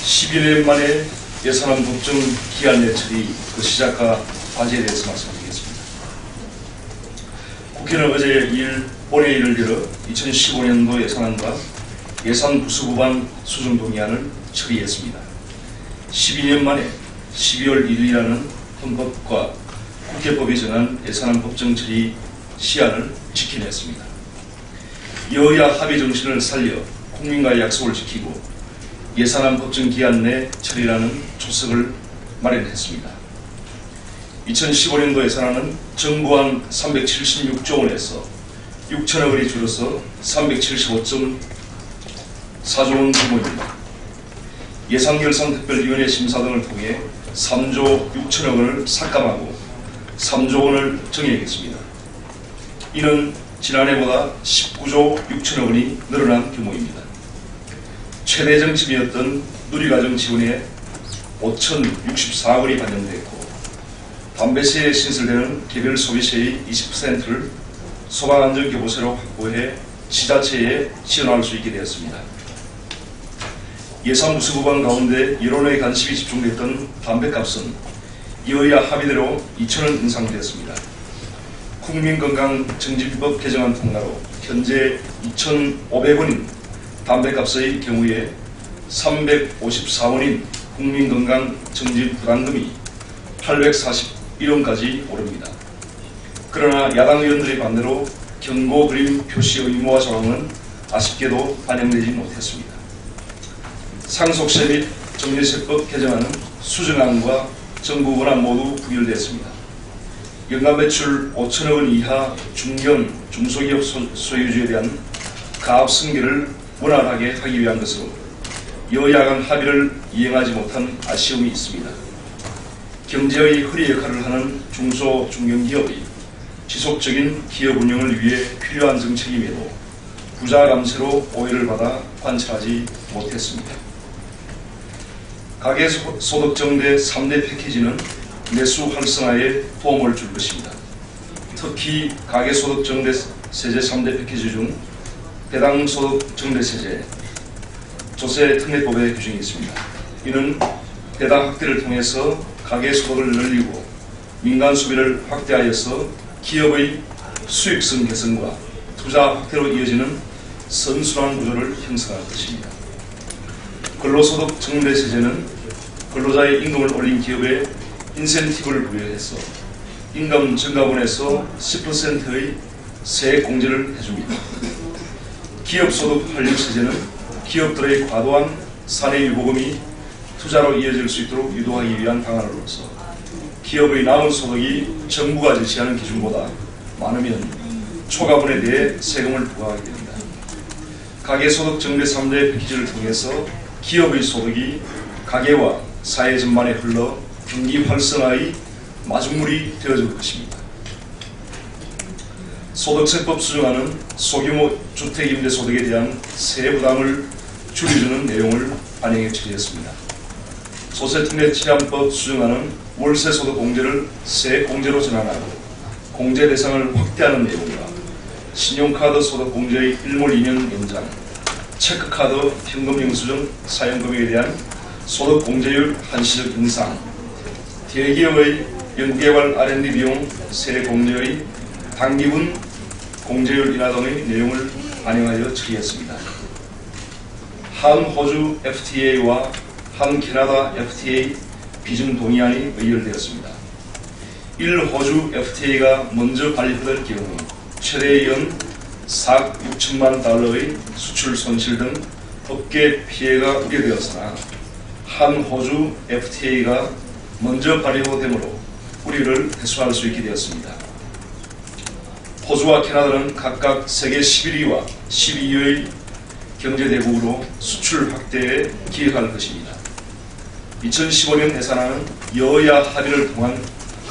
12년 만에 예산안 법정 기한 내 처리 그 시작과 과제에 대해서 말씀드리겠습니다. 국회는 어제 본회의를 열어 2015년도 예산안과 예산 부수 법안 수정 동의안을 처리했습니다. 12년 만에 12월 1일이라는 헌법과 국회법이 정한 예산안 법정 처리 시한을 지켜냈습니다. 여야 합의 정신을 살려 국민과의 약속을 지키고 예산안 법정 기한 내 처리라는 초석을 마련했습니다. 2015년도 예산안은 정부안 376조 원에서 6천억 원이 줄어서 375.4조 원 규모입니다. 예산결산특별위원회 심사 등을 통해 3조 6천억 원을 삭감하고 3조 원을 정액했습니다. 이는 지난해보다 19조 6천억 원이 늘어난 규모입니다. 최대 정점이었던 누리과정 지원에 5,064억 원이 반영됐고 담배세에 신설되는 개별 소비세의 20%를 소방안전교부세로 확보해 지자체에 지원할 수 있게 되었습니다. 예산 부수 법안 가운데 여론의 관심이 집중됐던 담배값은 여야 합의대로 2,000원 인상되었습니다. 국민건강증진법 개정안 통과로 현재 2,500원인 담배값의 경우에 354원인 국민건강증진 부담금이 841원까지 오릅니다. 그러나 야당 의원들의 반대로 경고 그림 표시 의무화 조항은 아쉽게도 반영되지 못했습니다. 상속세 및 정리세법 개정안은 수정안과 정부 원안 모두 부결됐습니다. 연간 매출 5천억 원 이하 중견, 중소기업 소유주에 대한 가압 승계를 원활하게 하기 위한 것으로 여야 간 합의를 이행하지 못한 아쉬움이 있습니다. 경제의 허리 역할을 하는 중소, 중견기업의 지속적인 기업 운영을 위해 필요한 정책임에도 부자 감세로 오해를 받아 관철하지 못했습니다. 가계소득 정대 3대 패키지는 내수 활성화에 도움을 줄 것입니다. 특히 가계소득 정대 세제 3대 패키지 중 배당소득 정대세제, 조세특례법의 규정이 있습니다. 이는 배당 확대를 통해서 가계소득을 늘리고 민간 소비를 확대하여서 기업의 수익성 개선과 투자 확대로 이어지는 선순환 구조를 형성할 것입니다. 근로소득 정대세제는 근로자의 임금을 올린 기업에 인센티브를 부여해서 임금 증가분에서 10%의 세액 공제를 해줍니다. 기업소득 환류세제는 기업들의 과도한 사내유보금이 투자로 이어질 수 있도록 유도하기 위한 방안으로서 기업의 남은 소득이 정부가 제시하는 기준보다 많으면 초과분에 대해 세금을 부과하게 됩니다. 가계소득 정대 3대 패키지를 통해서 기업의 소득이 가계와 사회 전반에 흘러 경기 활성화의 마중물이 되어줄 것입니다. 소득세법 수정안은 소규모 주택임대소득에 대한 세부담을 줄여주는 내용을 반영해 처리했습니다. 조세특례치안법 수정안은 월세소득 공제를 세액공제로 전환하고 공제 대상을 확대하는 내용과 신용카드 소득 공제의 일몰 2년 연장, 체크카드 현금 영수증 사용금액에 대한 소득 공제율 한시적 인상, 대기업의 연구개발 R&D 비용 세액 공제의 단기분 공제율 인하 등의 내용을 반영하여 처리했습니다. 한 호주 FTA와 한 캐나다 FTA 비준 동의안이 의결되었습니다. 1호주 FTA가 먼저 발표될 경우 최대 연 4억 6천만 달러의 수출 손실 등 업계 피해가 우려되었으나 한 호주 FTA가 먼저 발효되므로 우려를 해소할 수 있게 되었습니다. 호주와 캐나다는 각각 세계 11위와 12위의 경제대국으로 수출 확대에 기여할 것입니다. 2015년 예산안은 여야 합의를 통한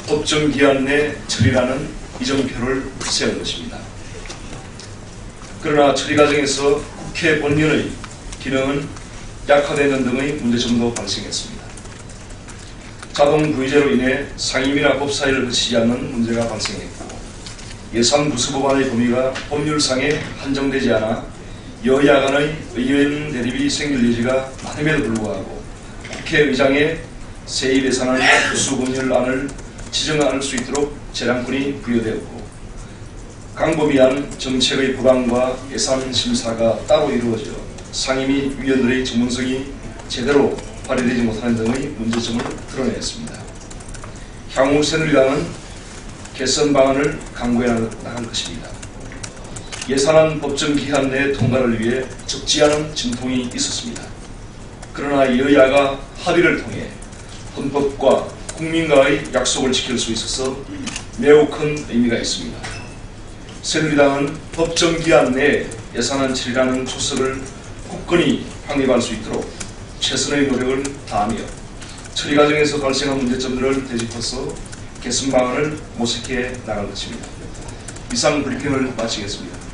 법정 기한 내 처리라는 이정표를 세운 것입니다. 그러나 처리 과정에서 국회 본연의 기능은 약화되는 등의 문제점도 발생했습니다. 자동 부의제로 인해 상임이나 법사위를 거치지 않는 문제가 발생했고 예산 부수 법안의 범위가 법률상에 한정되지 않아 여야 간의 의견 대립이 생길 여지가 많음에도 불구하고 국회의장의 세입 예산안 수검열안을 지정할 수 있도록 재량권이 부여되었고, 광범위한 정책의 법안과 예산 심사가 따로 이루어져 상임위 위원들의 전문성이 제대로 발휘되지 못하는 등의 문제점을 드러냈습니다. 향후 새누리당은 개선 방안을 강구해 나갈 것입니다. 예산안 법정 기한 내 통과를 위해 적지 않은 진통이 있었습니다. 그러나 여야가 합의를 통해 헌법과 국민과의 약속을 지킬 수 있어서 매우 큰 의미가 있습니다. 새누리당은 법정 기한 내에 예산안 처리라는 초석을 굳건히 확립할 수 있도록 최선의 노력을 다하며 처리 과정에서 발생한 문제점들을 되짚어서 개선 방안을 모색해 나갈 것입니다. 이상 브리핑을 마치겠습니다.